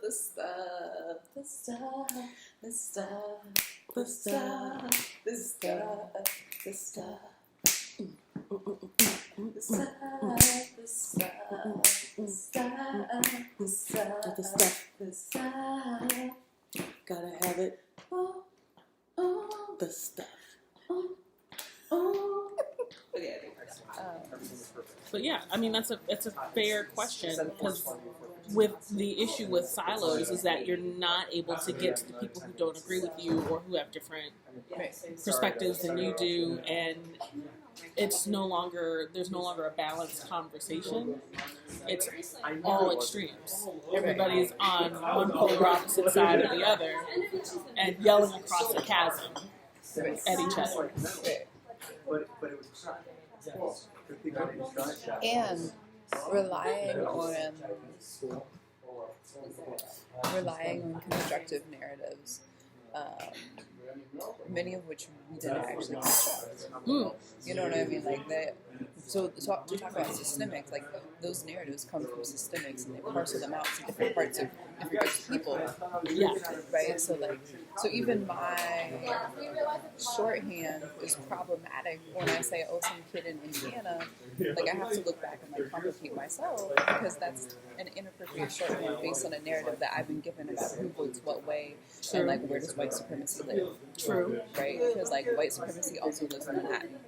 the stuff, the stuff, the stuff, the stuff, the stuff, the stuff. The stuff, the stuff, the stuff, the stuff, the stuff, the stuff. Gotta have it. Oh, oh, the stuff. Oh, oh. But yeah, I mean it's a fair question, because with the issue with silos is that you're not able to get to the people who don't agree with you or who have different perspectives than you do, and there's no longer a balanced conversation. It's all extremes. Everybody's on one polar opposite side of the other and yelling across a chasm at each other. And relying on constructive narratives, many of which we didn't actually construct. You know what I mean? Like that. So to talk about systemics, like those narratives come from systemics, and they parcel them out to different parts of people. Yeah. Right. So even my shorthand is problematic when I say, "Oh, some kid in Indiana." Like I have to look back and like complicate myself, because that's an inappropriate shorthand based on a narrative that I've been given about who votes what way. True. And like where does white supremacy live. True. Right? Because like white supremacy also lives in Manhattan.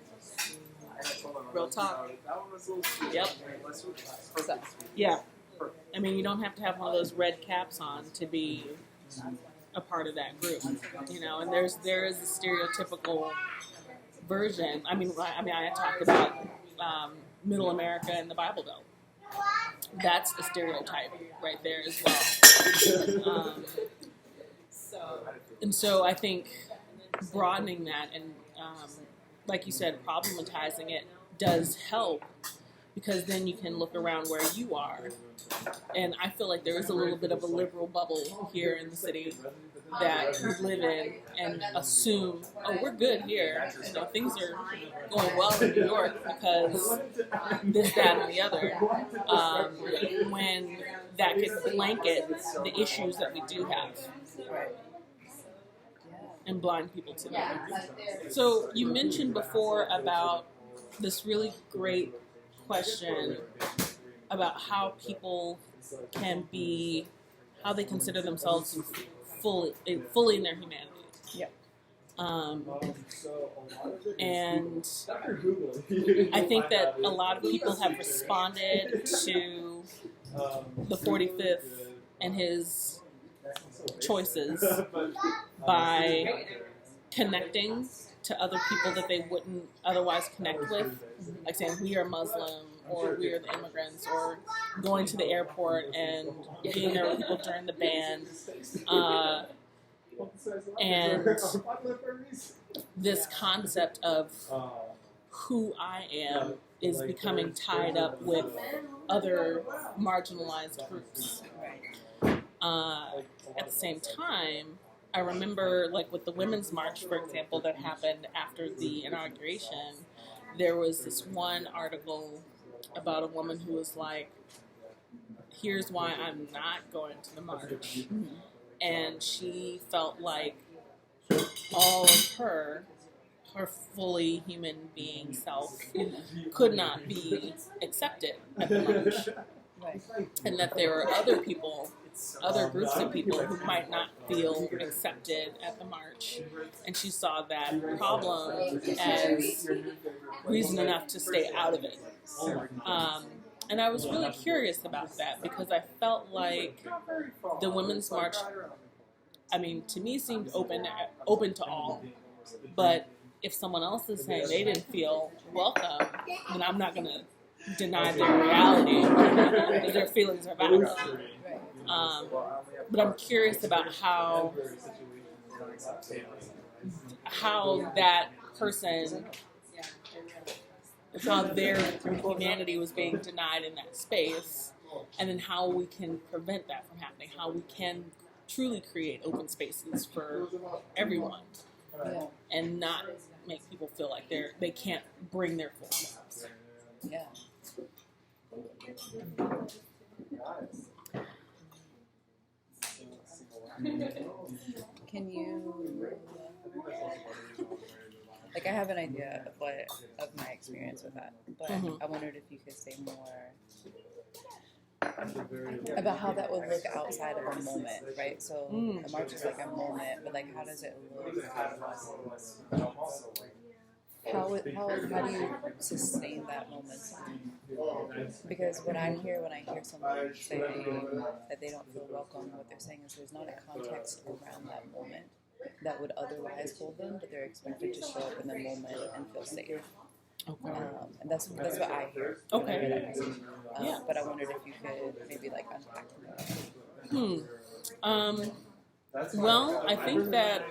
Real talk. Yep. So. Yeah. I mean, you don't have to have one of those red caps on to be a part of that group, you know. And there is a stereotypical version. I talked about Middle America and the Bible Belt. That's the stereotype right there as well. And so I think broadening that and, like you said, problematizing it does help, because then you can look around where you are. And I feel like there is a little bit of a liberal bubble here in the city that we live in and assume, oh, we're good here. You know, things are going well in New York because this, that, and the other. When that could blanket the issues that we do have. And blind people to them. So you mentioned before about this really great question about how people can be, how they consider themselves fully in their humanity. Yep. And I think that a lot of people have responded to the 45th and his choices by connecting to other people that they wouldn't otherwise connect with, like saying we are Muslim or we are the immigrants, or going to the airport and being there with people during the band, and this concept of who I am is becoming tied up with other marginalized groups. At the same time, I remember, like with the Women's March, for example, that happened after the inauguration, there was this one article about a woman who was like, here's why I'm not going to the march. And she felt like all of her fully human being self could not be accepted at the march. And that there were other people, other groups of people who might not feel accepted at the march. And she saw that problem as reason enough to stay out of it. And I was really curious about that, because I felt like the Women's March, I mean, to me seemed open to all. But if someone else is saying they didn't feel welcome, then I'm not going to deny their reality, because their feelings are valid. But I'm curious about how that person, how their humanity was being denied in that space, and then how we can prevent that from happening, how we can truly create open spaces for everyone, and not make people feel like they can't bring their full selves. Yeah. Can you, like, I have an idea of my experience with that, but I wondered if you could say more about how that would look outside of a moment, right? So a march is like a moment, but like, how does it look? How do you sustain that momentum? Because what I hear when I hear someone say that they don't feel welcome, what they're saying is there's not a context around that moment that would otherwise hold them, but they're expected to show up in the moment and feel safe. Okay. And that's what I hear. When I hear that message. But I wondered if you could maybe like unpack that. Well, I think that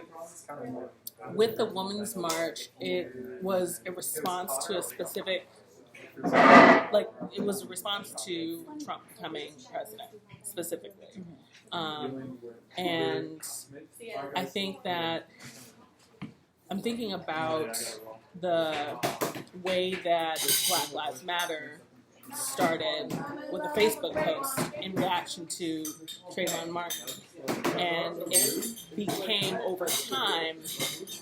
with the Women's March, it was a response to a specific, like, it was a response to Trump becoming president, specifically. And I think that I'm thinking about the way that Black Lives Matter started with a Facebook post in reaction to Trayvon Martin. And it became, over time,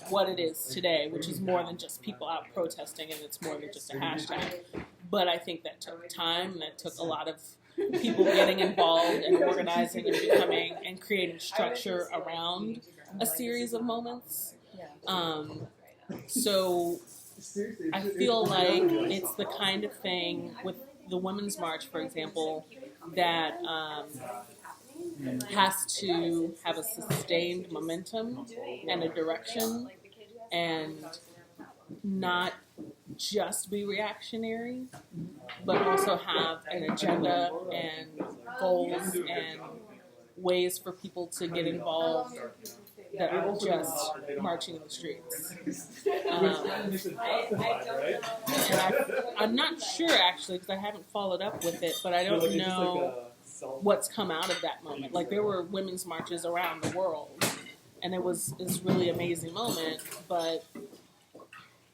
what it is today, which is more than just people out protesting, and it's more than just a hashtag. But I think that took time, that took a lot of people getting involved and organizing and becoming and creating structure around a series of moments. So I feel like it's the kind of thing with the Women's March, for example, that has to have a sustained momentum and a direction and not just be reactionary, but also have an agenda and goals and ways for people to get involved that aren't just marching in the streets. I'm not sure, actually, because I haven't followed up with it, but I don't know what's come out of that moment. Like, there were women's marches around the world, and it was this really amazing moment, but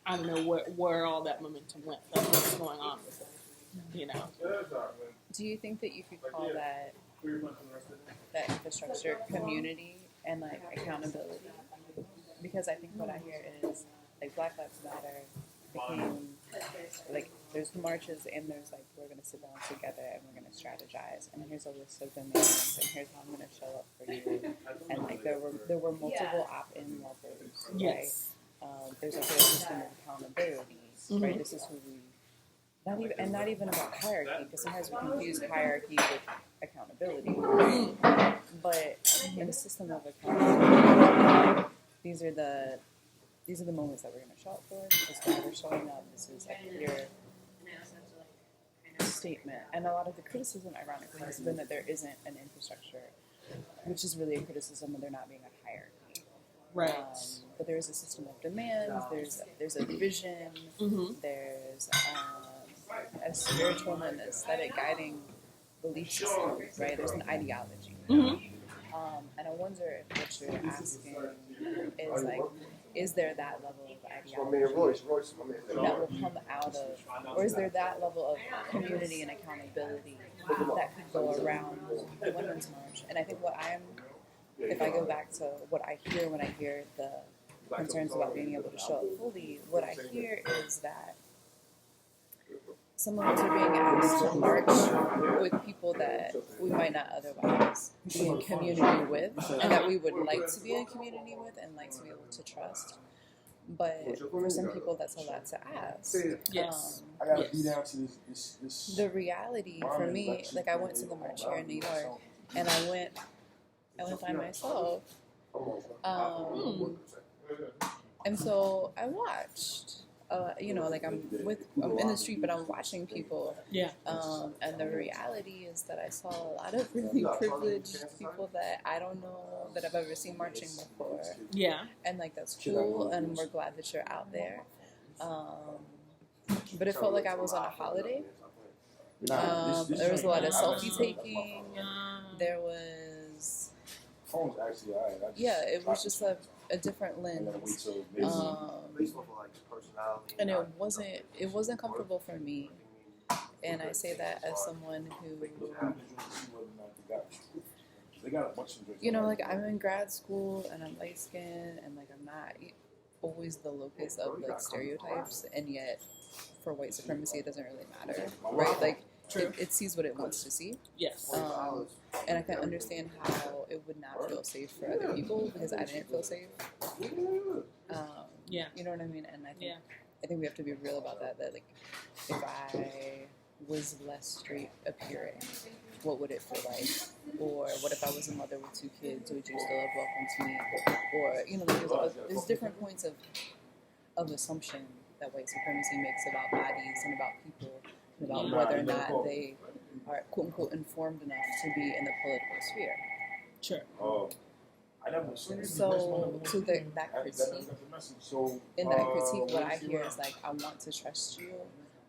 I don't know where all that momentum went. Like, what's going on with it, you know? Do you think that you could call that infrastructure community and like accountability? Because I think what I hear is like Black Lives Matter became like there's marches and there's like we're gonna sit down together and we're gonna strategize and here's a list of demands and here's how I'm gonna show up for you, and like there were multiple opt-in levels, right? Yes. There's like a system of accountability, right? This is who we not even about hierarchy, because sometimes we confuse hierarchy with accountability, but in a system of accountability, these are the moments that we're going to show up for. This is why we're showing up. This is like your statement. And a lot of the criticism, ironically, has been that there isn't an infrastructure, which is really a criticism of there not being a hierarchy. Right. But there is a system of demands. There's a vision. There's a spiritual and aesthetic guiding belief system. Right. There's an ideology. And I wonder if what you're asking is like, is there that level of ideology that will come out of, or is there that level of community and accountability that could go around the Women's March? And I think if I go back to what I hear when I hear the concerns about being able to show up fully, what I hear is that some of us are being asked to march with people that we might not otherwise be in community with, and that we would like to be in community with and like to be able to trust. But for some people, that's a lot to ask. Yes. The reality for me, like I went to the march here in New York, and I went by myself, and so I watched. Like I'm in the street, but I'm watching people. Yeah. And the reality is that I saw a lot of really privileged people that I don't know that I've ever seen marching before. Yeah. And like that's cool, and we're glad that you're out there. But it felt like I was on a holiday. There was a lot of selfie taking. There was. It was just a different lens. And it wasn't comfortable for me. And I say that as someone who you know, like I'm in grad school and I'm light skinned and like I'm not always the locus of like stereotypes, and yet for white supremacy it doesn't really matter, right? Like it sees what it wants to see. Yes. And I can understand how it would not feel safe for other people because I didn't feel safe. Yeah. You know what I mean? And I think we have to be real about that. That like if I was less straight appearing, what would it feel like? Or what if I was a mother with 2 kids? Would you still have welcomed me? Or, you know, there's different points of assumption that white supremacy makes about bodies and about people and about whether or not they are quote unquote informed enough to be in the political sphere. Sure. So that critique, in that critique, what I hear is like, I want to trust you,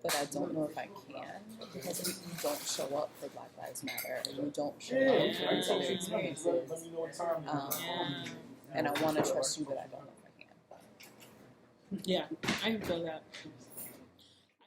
but I don't know if I can because you don't show up for Black Lives Matter, or you don't show up for these other experiences, and I want to trust you, but I don't know if I can. Yeah, I can feel that.